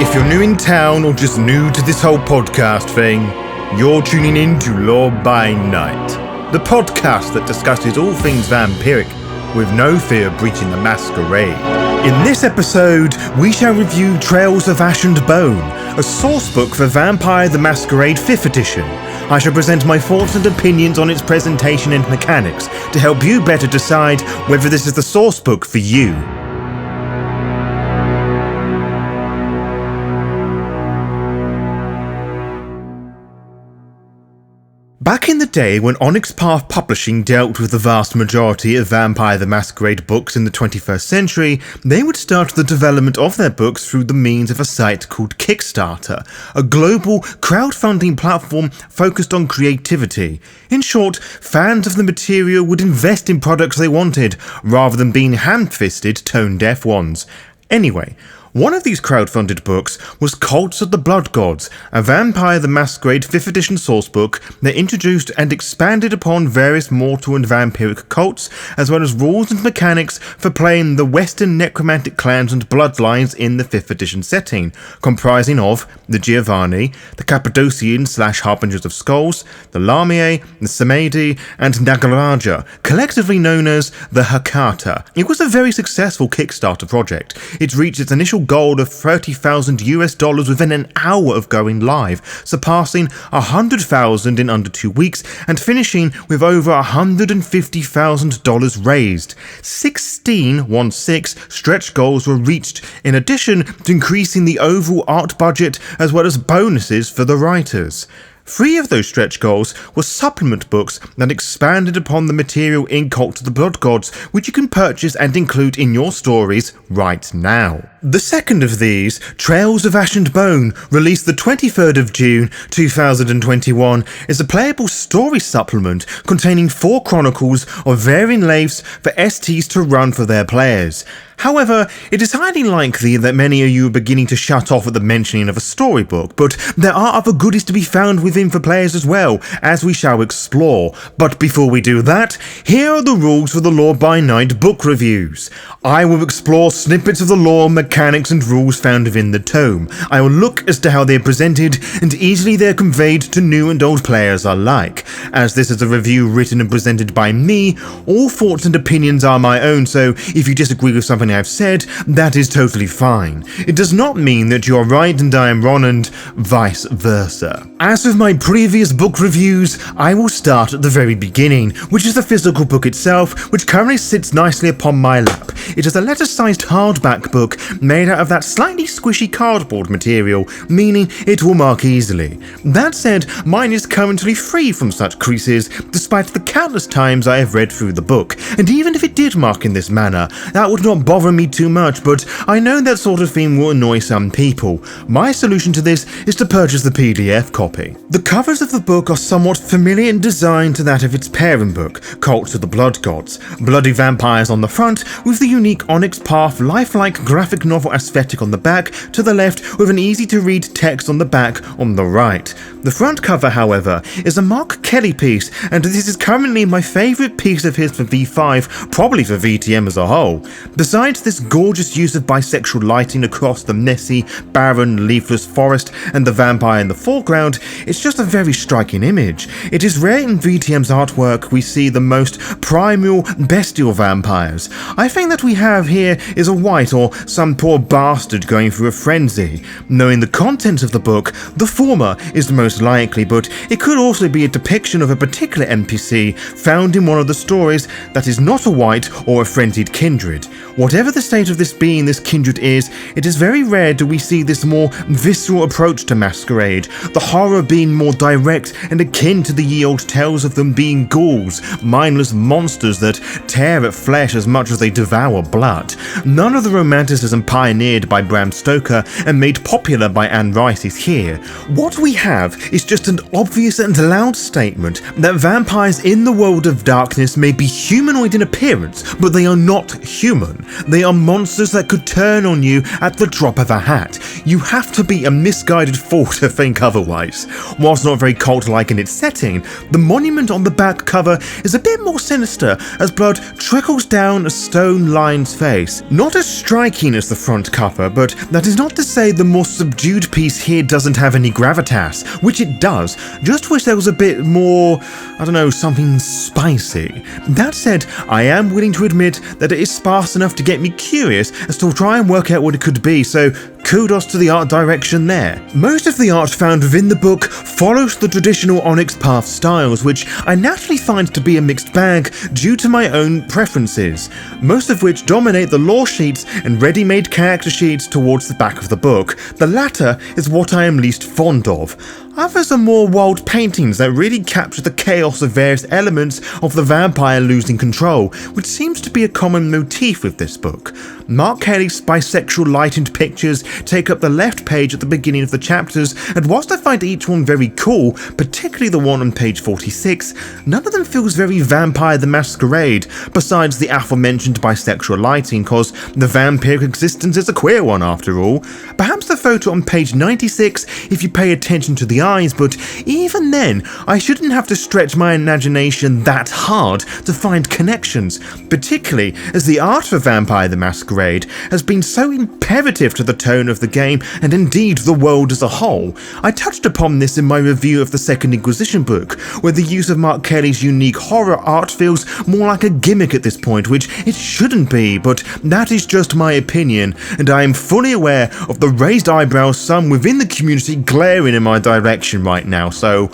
If you're new in town or just new to this whole podcast thing, you're tuning in to Lore by Night, the podcast that discusses all things vampiric with no fear of breaching the masquerade. In this episode, we shall review Trails of Ash and Bone, a sourcebook for Vampire the Masquerade 5th Edition. I shall present my thoughts and opinions on its presentation and mechanics to help you better decide whether this is the sourcebook for you. Back in the day when Onyx Path Publishing dealt with the vast majority of Vampire the Masquerade books in the 21st century, they would start the development of their books through the means of a site called Kickstarter, a global crowdfunding platform focused on creativity. In short, fans of the material would invest in products they wanted, rather than being ham-fisted, tone-deaf ones. Anyway, one of these crowdfunded books was Cults of the Blood Gods, a Vampire the Masquerade 5th Edition sourcebook that introduced and expanded upon various mortal and vampiric cults, as well as rules and mechanics for playing the Western necromantic clans and bloodlines in the 5th Edition setting, comprising of the Giovanni, the Cappadocians/Harbingers of Skulls, the Lamia, the Samedi, and Nagaraja, collectively known as the Hakata. It was a very successful Kickstarter project. It reached its initial goal of $30,000 within an hour of going live, surpassing 100,000 in under 2 weeks and finishing with over $150,000 raised. 16 stretch goals were reached, in addition to increasing the overall art budget as well as bonuses for the writers. 3 of those stretch goals were supplement books that expanded upon the material in Cult of the Blood Gods, which you can purchase and include in your stories right now. The second of these, Trails of Ash and Bone, released the 23rd of June 2021, is a playable story supplement containing 4 chronicles of varying lengths for STs to run for their players. However, it is highly likely that many of you are beginning to shut off at the mentioning of a storybook, but there are other goodies to be found within for players as well, as we shall explore. But before we do that, here are the rules for the Lore by Night book reviews. I will explore snippets of the lore, mechanics and rules found within the tome. I will look as to how they are presented and easily they are conveyed to new and old players alike. As this is a review written and presented by me, all thoughts and opinions are my own, so if you disagree with something I've said, that is totally fine. It does not mean that you are right and I am wrong and vice versa. As with my previous book reviews, I will start at the very beginning, which is the physical book itself, which currently sits nicely upon my lap. It is a letter-sized hardback book made out of that slightly squishy cardboard material, meaning it will mark easily. That said, mine is currently free from such creases, despite the countless times I have read through the book, and even if it did mark in this manner, that would not bother me too much, but I know that sort of thing will annoy some people. My solution to this is to purchase the PDF copy. The covers of the book are somewhat familiar in design to that of its parent book, Cults of the Blood Gods. Bloody vampires on the front, with the unique Onyx Path lifelike graphic novel aesthetic on the back to the left, with an easy-to-read text on the back on the right. The front cover, however, is a Mark Kelly piece, and this is currently my favourite piece of his for V5, probably for VTM as a whole. Besides this gorgeous use of bisexual lighting across the messy, barren, leafless forest and the vampire in the foreground, it's just a very striking image. It is rare in VTM's artwork we see the most primal, bestial vampires. I think that we have here is a wight or some poor bastard going through a frenzy. Knowing the contents of the book, the former is the most likely, but it could also be a depiction of a particular NPC found in one of the stories that is not a wight or a frenzied kindred. Whatever the state of this being this kindred is, it is very rare do we see this more visceral approach to Masquerade, the horror being more direct and akin to the ye old tales of them being ghouls, mindless monsters that tear at flesh as much as they devour blood. None of the romanticism pioneered by Bram Stoker and made popular by Anne Rice is here. What we have is just an obvious and loud statement that vampires in the world of darkness may be humanoid in appearance, but they are not human. They are monsters that could turn on you at the drop of a hat. You have to be a misguided fool to think otherwise. Whilst not very cult-like in its setting, the monument on the back cover is a bit more sinister as blood trickles down a stone-lined face. Not as striking as the front cover, but that is not to say the more subdued piece here doesn't have any gravitas, which it does. Just wish there was a bit more, I don't know, something spicy. That said, I am willing to admit that it is sparse enough to get me curious as to try and work out what it could be, so kudos to the art direction there. Most of the art found within the book follows the traditional Onyx Path styles, which I naturally find to be a mixed bag due to my own preferences, most of which dominate the lore sheets and ready-made character sheets towards the back of the book. The latter is what I am least fond of. Others are more wild paintings that really capture the chaos of various elements of the vampire losing control, which seems to be a common motif with this book. Mark Kelly's bisexual lightened pictures take up the left page at the beginning of the chapters, and whilst I find each one very cool, particularly the one on page 46, none of them feels very Vampire the Masquerade, besides the aforementioned bisexual lighting, cause the vampiric existence is a queer one after all. Perhaps the photo on page 96 if you pay attention to the eyes, but even then, I shouldn't have to stretch my imagination that hard to find connections, particularly as the art for Vampire the Masquerade has been so imperative to the tone of the game and indeed the world as a whole. I touched upon this in my review of the Second Inquisition book, where the use of Mark Kelly's unique horror art feels more like a gimmick at this point, which it shouldn't be, but that is just my opinion, and I am fully aware of the raised eyebrows some within the community glaring in my direction right now, so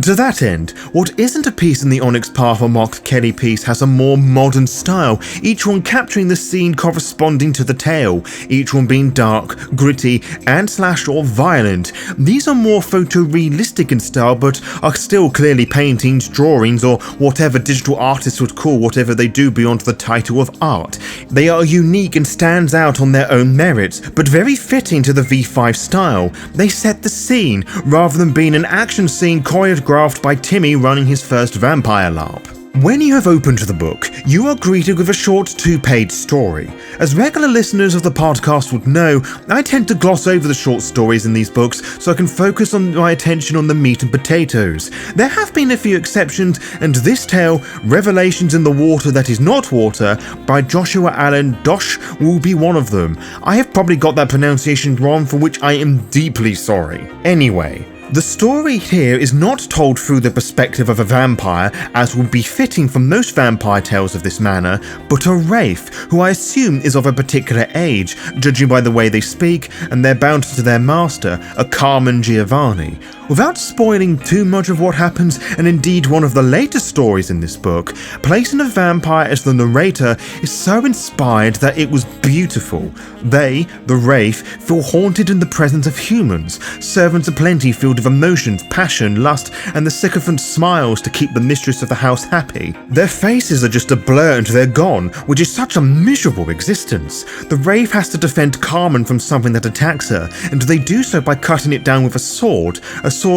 to that end, what isn't a piece in the Onyx Path or Mark Kelly piece has a more modern style, each one capturing the scene corresponding to the tale, each one being dark, gritty, and slash or violent. These are more photorealistic in style, but are still clearly paintings, drawings, or whatever digital artists would call whatever they do beyond the title of art. They are unique and stands out on their own merits, but very fitting to the V5 style. They set the scene, rather than being an action scene choreographed by Timmy running his first vampire LARP. When you have opened the book, you are greeted with a short 2-page story. As regular listeners of the podcast would know, I tend to gloss over the short stories in these books so I can focus my attention on the meat and potatoes. There have been a few exceptions, and this tale, Revelations in the Water That Is Not Water, by Joshua Allen Dosh, will be one of them. I have probably got that pronunciation wrong, for which I am deeply sorry. Anyway, the story here is not told through the perspective of a vampire, as would be fitting for most vampire tales of this manner, but a wraith, who I assume is of a particular age, judging by the way they speak and their bounty to their master, a Carmen Giovanni. Without spoiling too much of what happens, and indeed one of the later stories in this book, placing a vampire as the narrator is so inspired that it was beautiful. They, the wraith, feel haunted in the presence of humans, servants aplenty filled with emotions, passion, lust, and the sycophant smiles to keep the mistress of the house happy. Their faces are just a blur and they're gone, which is such a miserable existence. The wraith has to defend Carmen from something that attacks her, and they do so by cutting it down with a sword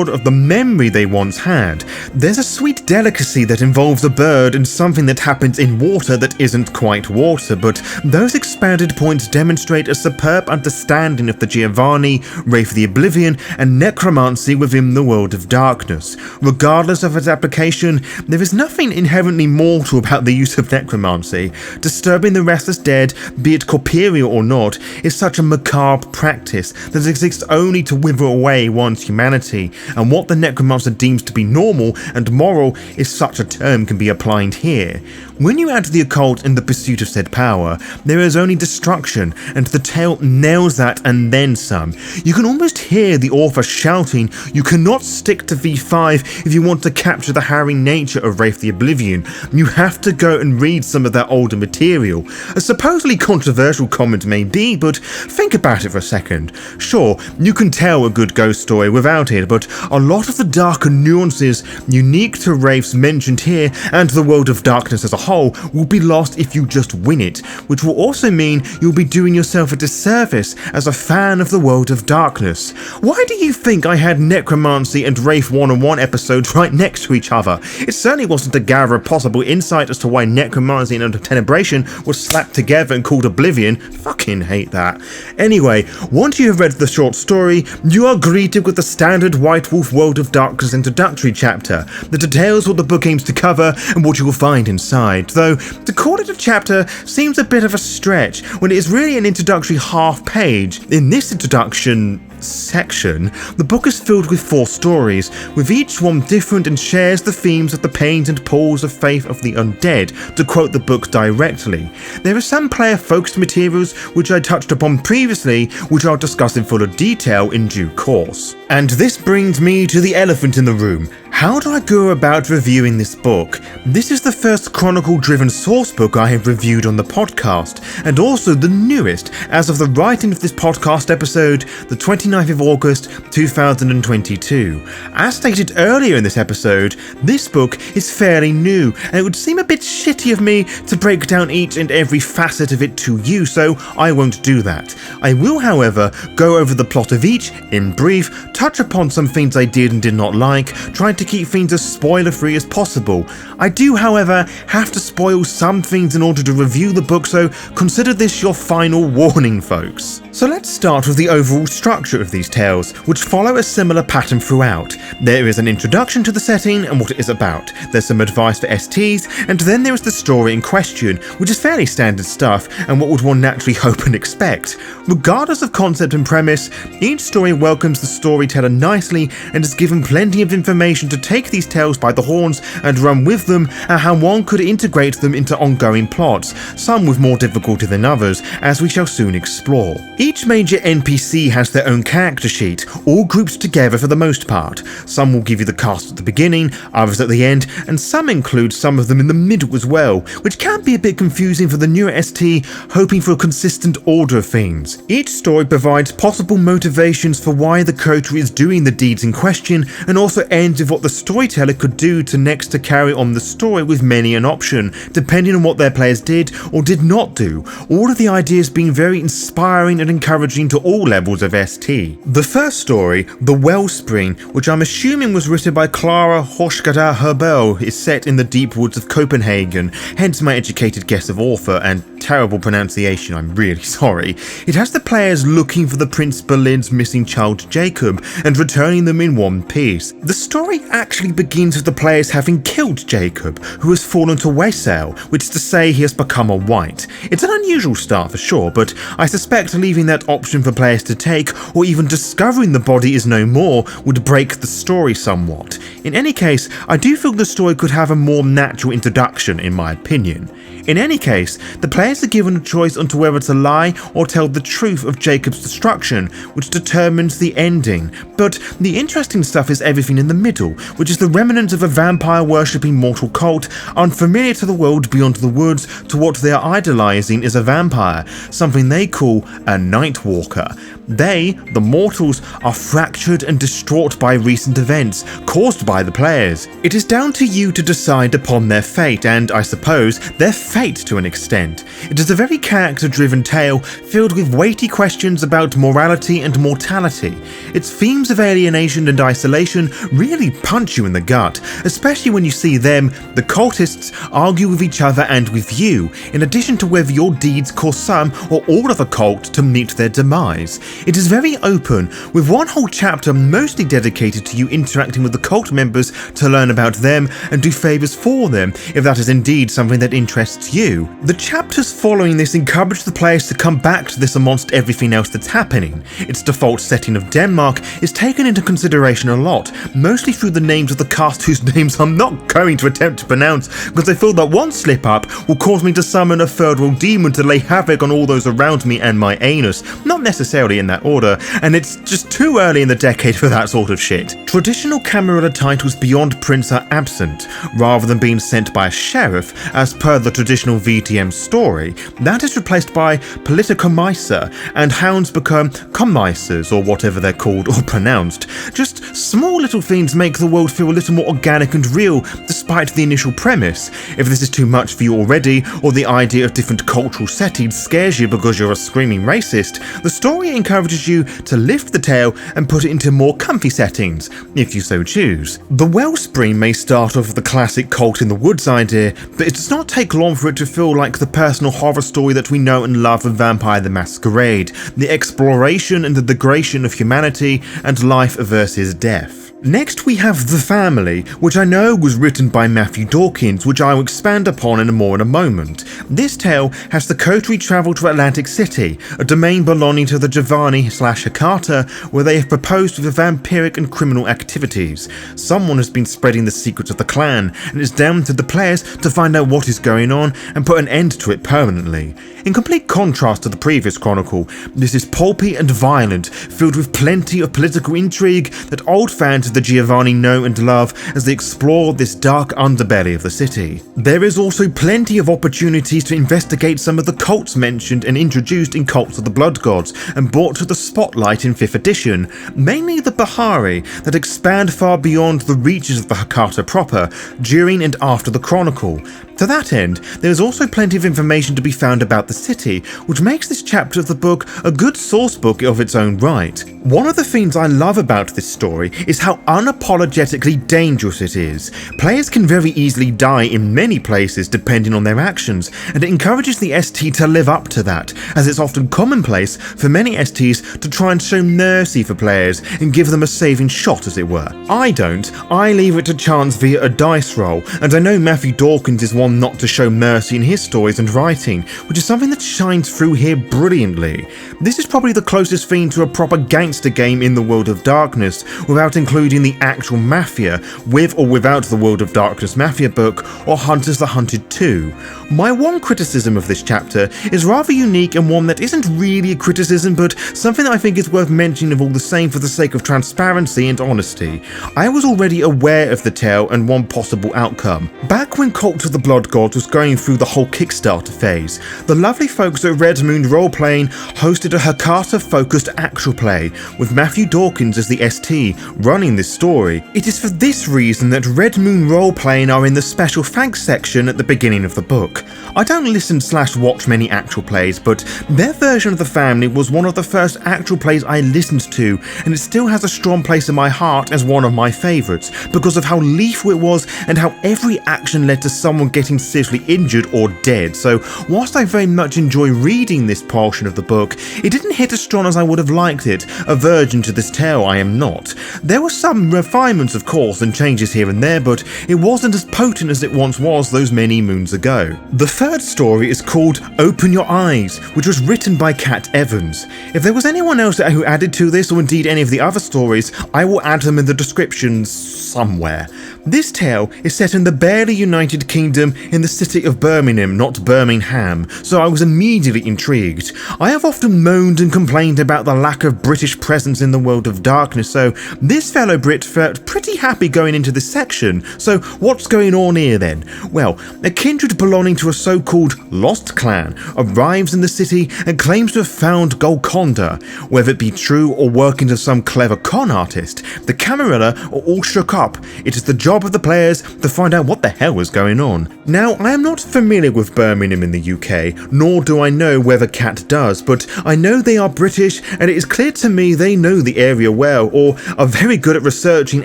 of the memory they once had. There's a sweet delicacy that involves a bird and something that happens in water that isn't quite water, but those expanded points demonstrate a superb understanding of the Giovanni, Wraith of the Oblivion, and necromancy within the world of darkness. Regardless of its application, there is nothing inherently mortal about the use of necromancy. Disturbing the restless dead, be it corporeal or not, is such a macabre practice that exists only to wither away one's humanity, and what the necromancer deems to be normal and moral, if such a term can be applied here. When you add the occult in the pursuit of said power, there is only destruction, and the tale nails that and then some. You can almost hear the author shouting, you cannot stick to V5 if you want to capture the harrowing nature of Wraith the Oblivion. You have to go and read some of their older material. A supposedly controversial comment may be, but think about it for a second. Sure, you can tell a good ghost story without it, but a lot of the darker nuances unique to Wraiths mentioned here and the world of darkness as a whole will be lost if you just win it, which will also mean you'll be doing yourself a disservice as a fan of the world of darkness. Why do you think I had necromancy and Wraith 1-on-1 episodes right next to each other. It certainly wasn't to gather a possible insight as to why necromancy and tenebration were slapped together and called Oblivion. Fucking hate that. Anyway, once you have read the short story, you are greeted with the standard White Wolf World of Darkness introductory chapter that details what the book aims to cover and what you will find inside, though to call it a chapter seems a bit of a stretch when it is really an introductory half page. In this introduction section, the book is filled with 4 stories, with each one different and shares the themes of the pains and pulls of faith of the undead, to quote the book directly. There are some player-focused materials which I touched upon previously, which I'll discuss in fuller detail in due course. And this brings me to the elephant in the room. How do I go about reviewing this book? This is the first Chronicle-driven sourcebook I have reviewed on the podcast, and also the newest as of the writing of this podcast episode, the 29th of August 2022. As stated earlier in this episode, this book is fairly new, and it would seem a bit shitty of me to break down each and every facet of it to you, so I won't do that. I will, however, go over the plot of each in brief, touch upon some things I did and did not like, trying to keep things as spoiler-free as possible. I do, however, have to spoil some things in order to review the book, so consider this your final warning, folks. So let's start with the overall structure of these tales, which follow a similar pattern throughout. There is an introduction to the setting and what it is about, there's some advice for STs, and then there is the story in question, which is fairly standard stuff and what would one naturally hope and expect. Regardless of concept and premise, each story welcomes the storyteller nicely and is given plenty of information to take these tales by the horns and run with them, and how one could integrate them into ongoing plots, some with more difficulty than others, as we shall soon explore. Each major NPC has their own character sheet, all grouped together for the most part. Some will give you the cast at the beginning, others at the end, and some include some of them in the middle as well, which can be a bit confusing for the newer ST hoping for a consistent order of things. Each story provides possible motivations for why the character is doing the deeds in question, and also ends with what the storyteller could do to carry on the story, with many an option, depending on what their players did or did not do, all of the ideas being very inspiring and encouraging to all levels of ST. The first story, The Wellspring, which I'm assuming was written by Clara Horskada Herbel, is set in the deep woods of Copenhagen, hence my educated guess of author and terrible pronunciation, I'm really sorry. It has the players looking for the Prince Berlin's missing child Jacob and returning them in one piece. The story actually begins with the players having killed Jacob, who has fallen to Waysale, which is to say he has become a wight. It's an unusual start for sure, but I suspect leaving that option for players to take, or even discovering the body is no more, would break the story somewhat. In any case, I do feel the story could have a more natural introduction in my opinion. In any case, the players are given a choice onto whether to lie or tell the truth of Jacob's destruction, which determines the ending. But the interesting stuff is everything in the middle, which is the remnants of a vampire-worshipping mortal cult, unfamiliar to the world beyond the woods, to what they are idolizing is a vampire, something they call a Nightwalker. They, the mortals, are fractured and distraught by recent events caused by the players. It is down to you to decide upon their fate, and I suppose their fate to an extent. It is a very character-driven tale filled with weighty questions about morality and mortality. Its themes of alienation and isolation really punch you in the gut, especially when you see them, the cultists, argue with each other and with you, in addition to whether your deeds cause some or all of the cult to meet their demise. It is very open, with one whole chapter mostly dedicated to you interacting with the cult members to learn about them and do favours for them, if that is indeed something that interests you. The chapters following this encourage the players to come back to this amongst everything else that's happening. Its default setting of Denmark is taken into consideration a lot, mostly through the names of the cast whose names I'm not going to attempt to pronounce, because I feel that one slip-up will cause me to summon a third world demon to lay havoc on all those around me and my anus, not necessarily in that order, and it's just too early in the decade for that sort of shit. Traditional Camarilla titles beyond Prince are absent, rather than being sent by a sheriff, as per the traditional VTM story. That is replaced by Politicommissar, and hounds become commissars, or whatever they're called or pronounced. Just small little things make the world feel a little more organic and real, despite despite the initial premise. If this is too much for you already, or the idea of different cultural settings scares you because you're a screaming racist, the story encourages you to lift the tale and put it into more comfy settings, if you so choose. The Wellspring may start off with the classic cult in the woods idea, but it does not take long for it to feel like the personal horror story that we know and love of Vampire the Masquerade, the exploration and the degradation of humanity and life versus death. Next we have The Family, which I know was written by Matthew Dawkins, which I will expand upon in a moment. This tale has the coterie travel to Atlantic City, a domain belonging to the Giovanni/Hakata, where they have proposed with vampiric and criminal activities. Someone has been spreading the secrets of the clan, and it's down to the players to find out what is going on and put an end to it permanently. In complete contrast to the previous Chronicle, this is pulpy and violent, filled with plenty of political intrigue that old fans of the Giovanni know and love as they explore this dark underbelly of the city. There is also plenty of opportunities to investigate some of the cults mentioned and introduced in Cults of the Blood Gods and brought to the spotlight in 5th edition, mainly the Bahari, that expand far beyond the reaches of the Hakata proper, during and after the Chronicle. To that end, there is also plenty of information to be found about the city, which makes this chapter of the book a good sourcebook of its own right. One of the things I love about this story is how unapologetically dangerous it is. Players can very easily die in many places depending on their actions, and it encourages the ST to live up to that, as it's often commonplace for many STs to try and show mercy for players and give them a saving shot, as it were. I don't. I leave it to chance via a dice roll, and I know Matthew Dawkins is one not to show mercy in his stories and writing, which is something that shines through here brilliantly. This is probably the closest thing to a proper gangster game in the World of Darkness, without including the actual Mafia, with or without the World of Darkness Mafia book, or Hunters the Hunted 2. My one criticism of this chapter is rather unique and one that isn't really a criticism, but something that I think is worth mentioning of all the same for the sake of transparency and honesty. I was already aware of the tale and one possible outcome. Back when Cult of the Blood Gods was going through the whole Kickstarter phase, the lovely folks at Red Moon Roleplaying hosted a Hakata-focused actual play, with Matthew Dawkins as the ST running this story. It is for this reason that Red Moon Roleplaying are in the special thanks section at the beginning of the book. I don't listen/watch many actual plays, but their version of The Family was one of the first actual plays I listened to, and it still has a strong place in my heart as one of my favourites, because of how lethal it was and how every action led to someone getting seriously injured or dead. So whilst I very much enjoy reading this portion of the book, it didn't hit as strong as I would have liked it. A virgin to this tale I am not. There were some refinements of course and changes here and there, but it wasn't as potent as it once was those many moons ago. The third story is called Open Your Eyes, which was written by Kat Evans. If there was anyone else who added to this, or indeed any of the other stories, I will add them in the descriptions somewhere. This tale is set in the barely United Kingdom in the city of Birmingham, not Birmingham, so I was immediately intrigued. I have often moaned and complained about the lack of British presence in the World of Darkness, so this fellow Brit felt pretty happy going into this section. So what's going on here then? Well, a kindred belonging to a so-called Lost Clan arrives in the city and claims to have found Golconda. Whether it be true or working to some clever con artist, the Camarilla are all shook up. It is the job of the players to find out what the hell is going on. Now, I am not familiar with Birmingham in the UK, nor do I know whether Kat does, but I know they are British, and it is clear to me they know the area well, or are very good at researching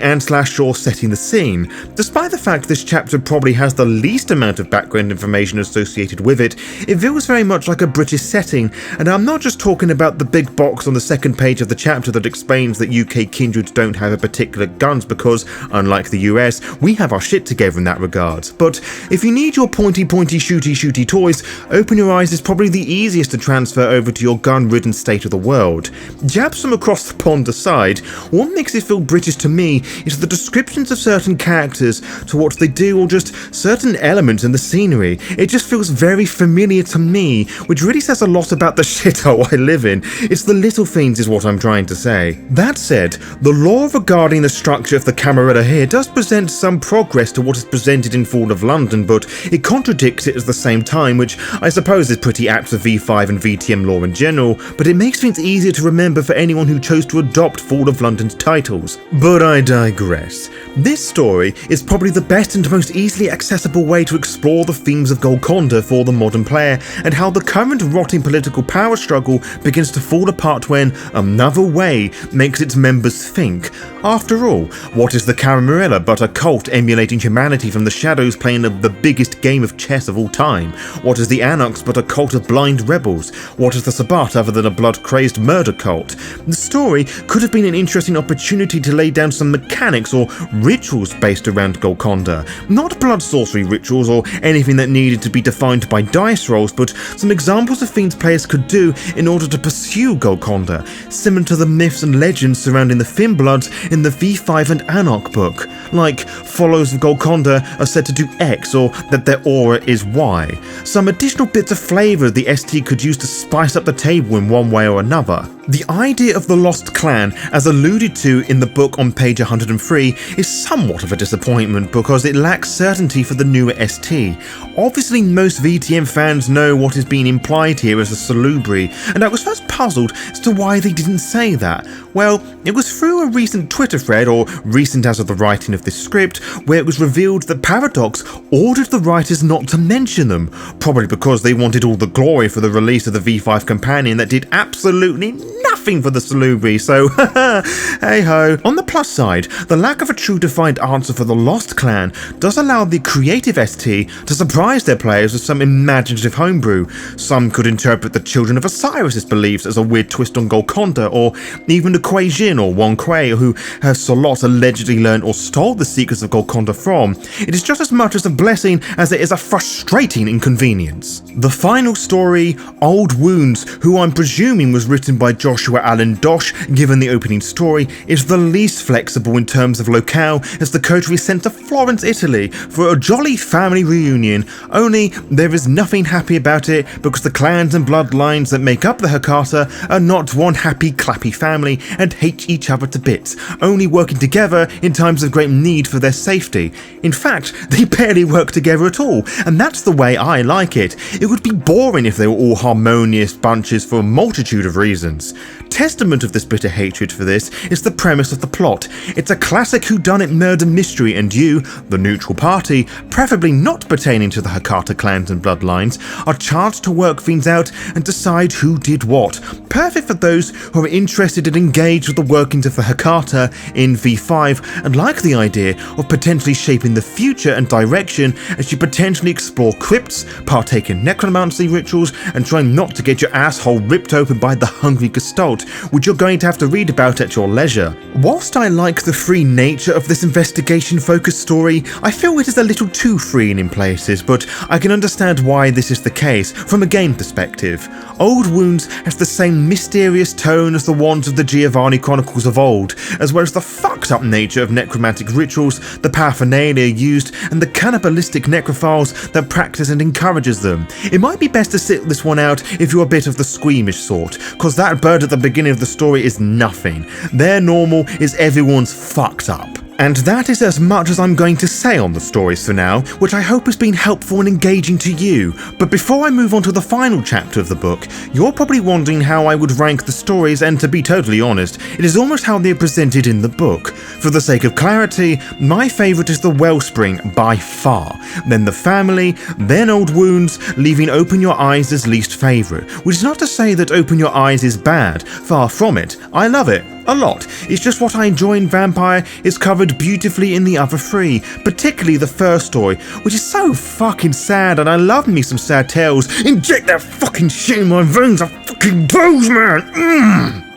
and/or setting the scene. Despite the fact this chapter probably has the least amount of background information associated with it, it feels very much like a British setting, and I'm not just talking about the big box on the second page of the chapter that explains that UK kindreds don't have a particular guns because, unlike the US, we have our shit together in that regard. But if you need your pointy shooty toys, Open Your Eyes is probably the easiest to transfer over to your gun-ridden state of the world. Jabs from across the pond aside, what makes it feel British to me is the descriptions of certain characters, to what they do, or just certain elements in the scenery. It just feels very familiar to me, which really says a lot about the shithole I live in. It's the little things is what I'm trying to say. That said, the lore regarding the structure of the Camarilla here does present some progress to what is presented in Fall of London, but it contradicts it at the same time, which I suppose is pretty apt for V5 and VTM lore in general, but it makes things easier to remember for anyone who chose to adopt Fall of London's titles. But I digress. This story is probably the best and most easily accessible way to explore the themes of Golconda for the modern player, and how the current rotting political power struggle begins to fall apart when another way makes its members think. After all, what is the Camarilla but a cult emulating humanity from the shadows playing the biggest game of chess of all time? What is the Anarchs but a cult of blind rebels? What is the Sabbat other than a blood-crazed murder cult? The story could have been an interesting opportunity to lay down some mechanics or rituals based around Golconda. Not blood sorcery rituals or anything that needed to be defined by dice rolls, but some examples of things players could do in order to pursue Golconda, similar to the myths and legends surrounding the Finnbloods in the V5 and Anarch book, like followers of Golconda are said to do X or that their aura is Y. Some additional bits of flavour the ST could use to spice up the table in one way or another. The idea of the Lost Clan, as alluded to in the book on page 103, is somewhat of a disappointment because it lacks certainty for the newer ST. Obviously most VTM fans know what is being implied here as a salubri, and I was first puzzled as to why they didn't say that. Well, it was through a recent Twitter thread, or recent as of the writing of this script, where it was revealed that Paradox ordered the writers not to mention them, probably because they wanted all the glory for the release of the V5 companion that did absolutely nothing for the salubri, so hey ho. On the plus side, the lack of a true defined answer for the Lost Clan does allow the creative ST to surprise their players with some imaginative homebrew. Some could interpret the Children of Osiris' beliefs as a weird twist on Golconda, or even the Kuei Jin or Wong Kuei, who her Solot allegedly learned or stole the secrets of Golconda from. It is just as much as a blessing as it is a frustrating inconvenience. The final story, Old Wounds, who I'm presuming was written by Joshua Allen Dosh, given the opening story, is the least flexible in terms of locale, as the coterie is sent to Florence, Italy for a jolly family reunion, only there is nothing happy about it because the clans and bloodlines that make up the Hecata are not one happy clappy family and hate each other to bits, only working together in times of great need for their safety. In fact, they barely work together at all, and that's the way I like it. It would be boring if they were all harmonious bunches for a multitude of reasons. Testament of this bitter hatred for this is the premise of the plot. It's a classic whodunit murder mystery, and you, the neutral party, preferably not pertaining to the Hecata clans and bloodlines, are charged to work things out and decide who did what. Perfect for those who are interested and engaged with the workings of the Hecata in V5 and like the idea of potentially shaping the future and direction as you potentially explore crypts, partake in necromancy rituals, and try not to get your asshole ripped open by the hungry Gestalt, which you're going to have to read about at your leisure. Whilst I like the free nature of this investigation-focused story, I feel it is a little too free in places, but I can understand why this is the case from a game perspective. Old Wounds has the same mysterious tone as the ones of the Giovanni Chronicles of old, as well as the fucked up nature of necromantic rituals, the paraphernalia used, and the cannibalistic necrophiles that practice and encourages them. It might be best to sit this one out if you're a bit of the squeamish sort, cause that bird at the beginning of the story is nothing. Their normal is everyone's fucked up. And that is as much as I'm going to say on the stories for now, which I hope has been helpful and engaging to you. But before I move on to the final chapter of the book, you're probably wondering how I would rank the stories, and to be totally honest, it is almost how they're presented in the book. For the sake of clarity, my favourite is the Wellspring by far, then the Family, then Old Wounds, leaving Open Your Eyes as least favourite, which is not to say that Open Your Eyes is bad, far from it. I love it. A lot. It's just what I enjoy in Vampire is covered beautifully in the other three, particularly the first story, which is so fucking sad, and I love me some sad tales. Inject that fucking shit in my veins, I fucking those, man!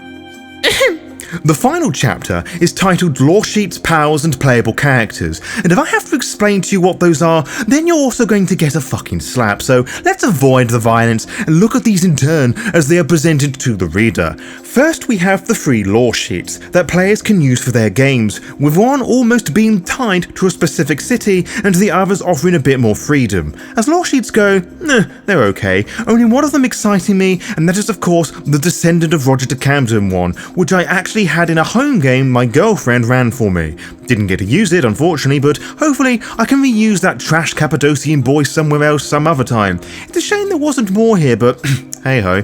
The final chapter is titled Lore Sheets, Powers and Playable Characters, and if I have to explain to you what those are, then you're also going to get a fucking slap, so let's avoid the violence and look at these in turn as they are presented to the reader. First, we have the free lore sheets that players can use for their games, with one almost being tied to a specific city and the others offering a bit more freedom. As lore sheets go, they're okay, only one of them exciting me, and that is of course the Descendant of Roger de Camden one, which I actually had in a home game my girlfriend ran for me. Didn't get to use it, unfortunately, but hopefully I can reuse that trash Cappadocian boy somewhere else some other time. It's a shame there wasn't more here, but hey-ho.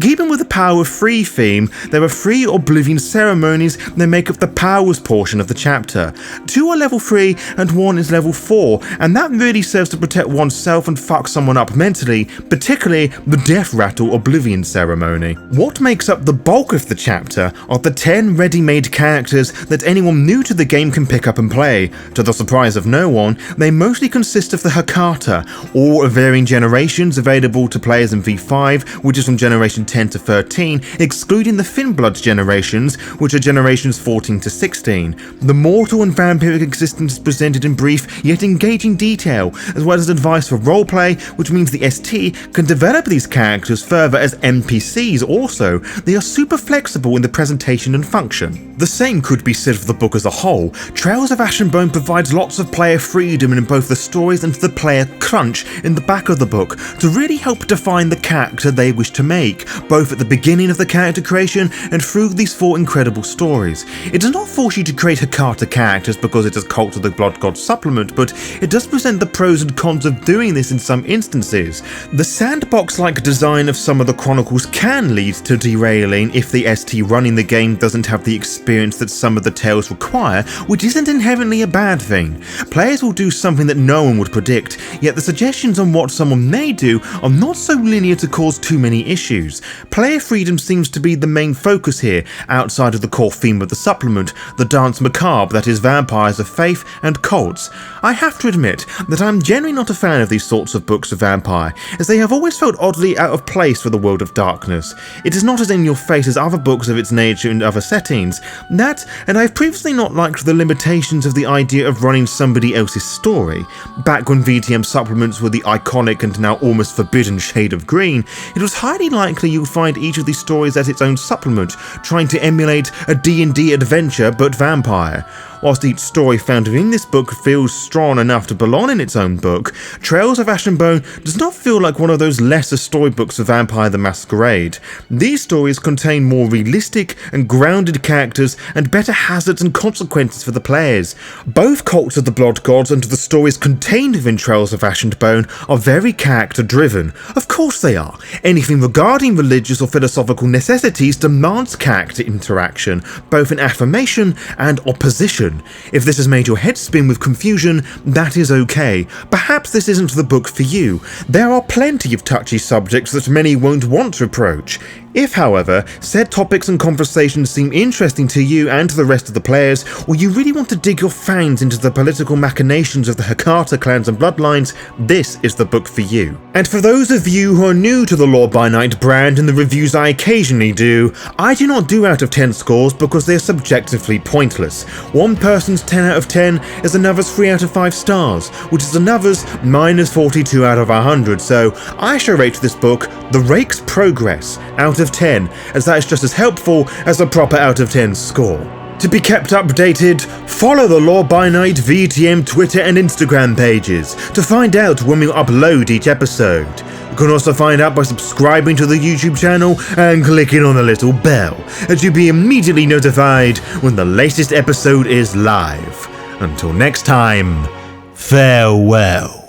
Keeping with the Power of 3 theme, there are 3 Oblivion ceremonies that make up the powers portion of the chapter. 2 are level 3 and 1 is level 4, and that really serves to protect oneself and fuck someone up mentally, particularly the Death Rattle Oblivion ceremony. What makes up the bulk of the chapter are the 10 ready-made characters that anyone new to the game can pick up and play. To the surprise of no one, they mostly consist of the Hakata, all of varying generations available to players in V5, which is from generation 10 to 13, excluding the Finblood generations, which are generations 14 to 16. The mortal and vampiric existence is presented in brief yet engaging detail, as well as advice for roleplay, which means the ST can develop these characters further as NPCs also. They are super flexible in the presentation and function. The same could be said for the book as a whole. Trails of Ash and Bone provides lots of player freedom in both the stories and the player crunch in the back of the book to really help define the character they wish to make, both at the beginning of the character creation and through these 4 incredible stories. It does not force you to create Hakata characters because it is Cult of the Blood God supplement, but it does present the pros and cons of doing this in some instances. The sandbox-like design of some of the Chronicles can lead to derailing if the ST running the game doesn't have the experience that some of the tales require, which isn't inherently a bad thing. Players will do something that no one would predict, yet the suggestions on what someone may do are not so linear to cause too many issues. Player freedom seems to be the main focus here, outside of the core theme of the supplement, the dance macabre that is vampires of faith and cults. I have to admit that I'm generally not a fan of these sorts of books of vampire, as they have always felt oddly out of place for the world of darkness. It is not as in your face as other books of its nature in other settings. That, and I've previously not liked the limitations of the idea of running somebody else's story. Back when VTM supplements were the iconic and now almost forbidden shade of green, it was highly likely you would find each of these stories as its own supplement, trying to emulate a D&D adventure but vampire. Whilst each story found within this book feels strong enough to belong in its own book, Trails of Ash and Bone does not feel like one of those lesser storybooks of Vampire the Masquerade. These stories contain more realistic and grounded characters and better hazards and consequences for the players. Both Cults of the Blood Gods and the stories contained within Trails of Ash and Bone are very character-driven. Of course they are. Anything regarding religious or philosophical necessities demands character interaction, both in affirmation and opposition. If this has made your head spin with confusion, that is okay. Perhaps this isn't the book for you. There are plenty of touchy subjects that many won't want to approach. If, however, said topics and conversations seem interesting to you and to the rest of the players, or you really want to dig your fangs into the political machinations of the Hakata clans and bloodlines, this is the book for you. And for those of you who are new to the Law by Night brand and the reviews I occasionally do, I do not do out of 10 scores because they are subjectively pointless. One person's 10 out of 10 is another's 3 out of 5 stars, which is another's minus 42 out of 100, so I shall rate this book The Rake's Progress out of 10, as that is just as helpful as a proper out of 10 score. To be kept updated, follow the Law by Night VTM Twitter and Instagram pages to find out when we upload each episode. You can also find out by subscribing to the YouTube channel and clicking on the little bell, as you'll be immediately notified when the latest episode is live. Until next time, farewell.